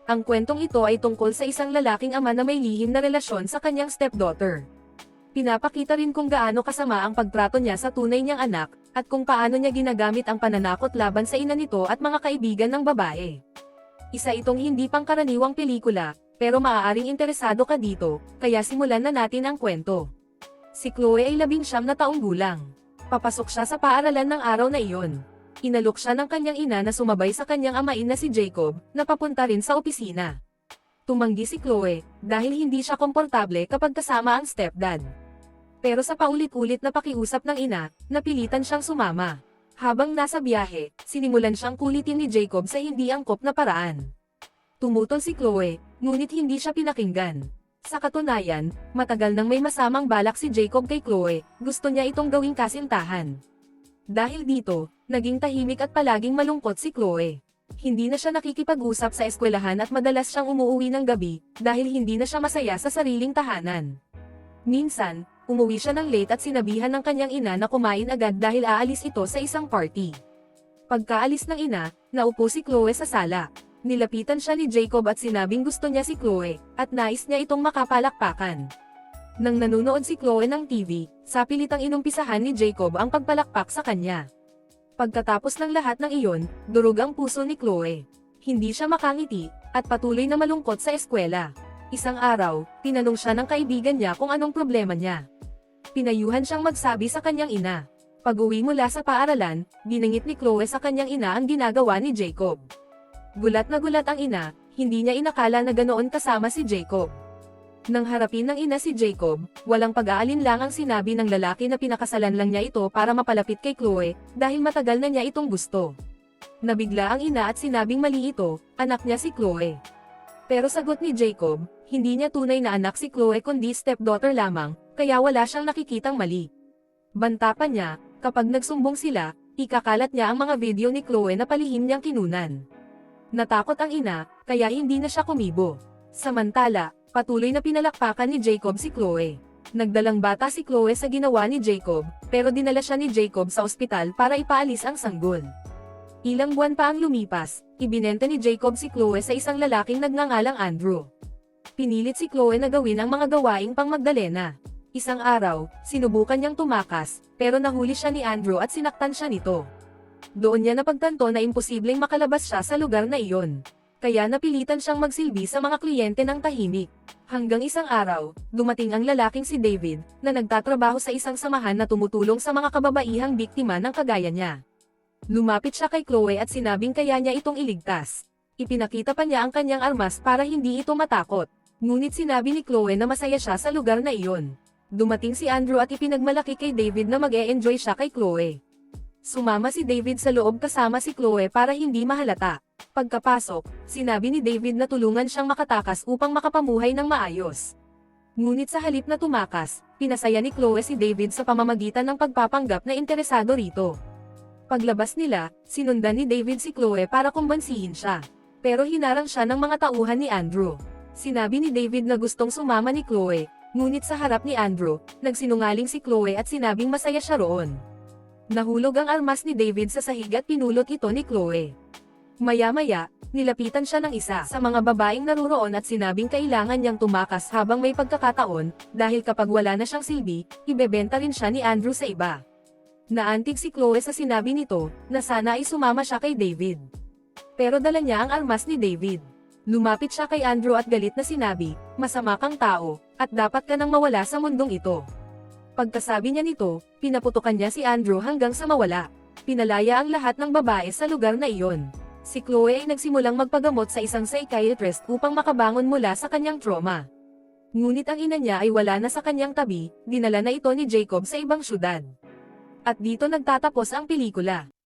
Ang kwentong ito ay tungkol sa isang lalaking ama na may lihim na relasyon sa kanyang stepdaughter. Pinapakita rin kung gaano kasama ang pagtrato niya sa tunay niyang anak, at kung paano niya ginagamit ang pananakot laban sa ina nito at mga kaibigan ng babae. Isa itong hindi pangkaraniwang pelikula, pero maaaring interesado ka dito, kaya simulan na natin ang kwento. Si Chloe ay 19 na taong gulang. Papasok siya sa paaralan ng araw na iyon. Inalok siya ng kanyang ina na sumabay sa kanyang amain na si Jacob, na papunta rin sa opisina. Tumanggi si Chloe, dahil hindi siya komportable kapag kasama ang stepdad. Pero sa paulit-ulit na pakiusap ng ina, napilitan siyang sumama. Habang nasa biyahe, sinimulan siyang kulitin ni Jacob sa hindi angkop na paraan. Tumutol si Chloe, ngunit hindi siya pinakinggan. Sa katunayan, matagal nang may masamang balak si Jacob kay Chloe, gusto niya itong gawing kasintahan. Dahil dito, naging tahimik at palaging malungkot si Chloe. Hindi na siya nakikipag-usap sa eskwelahan at madalas siyang umuwi ng gabi, dahil hindi na siya masaya sa sariling tahanan. Minsan, umuwi siya ng late at sinabihan ng kanyang ina na kumain agad dahil aalis ito sa isang party. Pagkaalis ng ina, naupo si Chloe sa sala. Nilapitan siya ni Jacob at sinabing gusto niya si Chloe, at nais niya itong makapalakpakan. Nang nanunood si Chloe ng TV, sapilitang inumpisahan ni Jacob ang pagpalakpak sa kanya. Pagkatapos ng lahat ng iyon, durog ang puso ni Chloe. Hindi siya makangiti, at patuloy na malungkot sa eskwela. Isang araw, tinanong siya ng kaibigan niya kung anong problema niya. Pinayuhan siyang magsabi sa kanyang ina. Pag-uwi mula sa paaralan, giningit ni Chloe sa kanyang ina ang ginagawa ni Jacob. Gulat na gulat ang ina, hindi niya inakala na ganoon kasama si Jacob. Nang harapin ng ina si Jacob, walang pag-aalinlangang sinabi ng lalaki na pinakasalan lang niya ito para mapalapit kay Chloe, dahil matagal na niya itong gusto. Nabigla ang ina at sinabing mali ito, anak niya si Chloe. Pero sagot ni Jacob, hindi niya tunay na anak si Chloe kundi stepdaughter lamang, kaya wala siyang nakikitang mali. Banta pa niya, kapag nagsumbong sila, ikakalat niya ang mga video ni Chloe na palihim niyang kinunan. Natakot ang ina, kaya hindi na siya kumibo. Samantala, patuloy na pinalakpakan ni Jacob si Chloe. Nagdalang bata si Chloe sa ginawa ni Jacob, pero dinala siya ni Jacob sa ospital para ipaalis ang sanggol. Ilang buwan pa ang lumipas, ibinenta ni Jacob si Chloe sa isang lalaking nagngangalang Andrew. Pinilit si Chloe na gawin ang mga gawaing pang Magdalena. Isang araw, sinubukan niyang tumakas, pero nahuli siya ni Andrew at sinaktan siya nito. Doon niya napagtanto na imposibleng makalabas siya sa lugar na iyon. Kaya napilitan siyang magsilbi sa mga kliyente ng tahimik. Hanggang isang araw, dumating ang lalaking si David, na nagtatrabaho sa isang samahan na tumutulong sa mga kababaihang biktima ng kagaya niya. Lumapit siya kay Chloe at sinabing kaya niya itong iligtas. Ipinakita pa niya ang kanyang armas para hindi ito matakot. Ngunit sinabi ni Chloe na masaya siya sa lugar na iyon. Dumating si Andrew at ipinagmalaki kay David na mag-e-enjoy siya kay Chloe. Sumama si David sa loob kasama si Chloe para hindi mahalata. Pagkapasok, sinabi ni David na tulungan siyang makatakas upang makapamuhay ng maayos. Ngunit sa halip na tumakas, pinasaya ni Chloe si David sa pamamagitan ng pagpapanggap na interesado rito. Paglabas nila, sinundan ni David si Chloe para kumbansihin siya. Pero hinarang siya ng mga tauhan ni Andrew. Sinabi ni David na gustong sumama ni Chloe, ngunit sa harap ni Andrew, nagsinungaling si Chloe at sinabing masaya siya roon. Nahulog ang armas ni David sa sahig at pinulot ito ni Chloe. Maya-maya, nilapitan siya ng isa sa mga babaeng naruroon at sinabing kailangan niyang tumakas habang may pagkakataon, dahil kapag wala na siyang silbi, ibebenta rin siya ni Andrew sa iba. Naantig si Chloe sa sinabi nito, na sana ay sumama siya kay David. Pero dala niya ang armas ni David. Lumapit siya kay Andrew at galit na sinabi, masama kang tao, at dapat ka nang mawala sa mundong ito. Pagkasabi niya nito, pinaputukan niya si Andrew hanggang sa mawala. Pinalaya ang lahat ng babae sa lugar na iyon. Si Chloe ay nagsimulang magpagamot sa isang psychiatrist upang makabangon mula sa kanyang trauma. Ngunit ang ina niya ay wala na sa kanyang tabi, dinala na ito ni Jacob sa ibang syudad. At dito nagtatapos ang pelikula.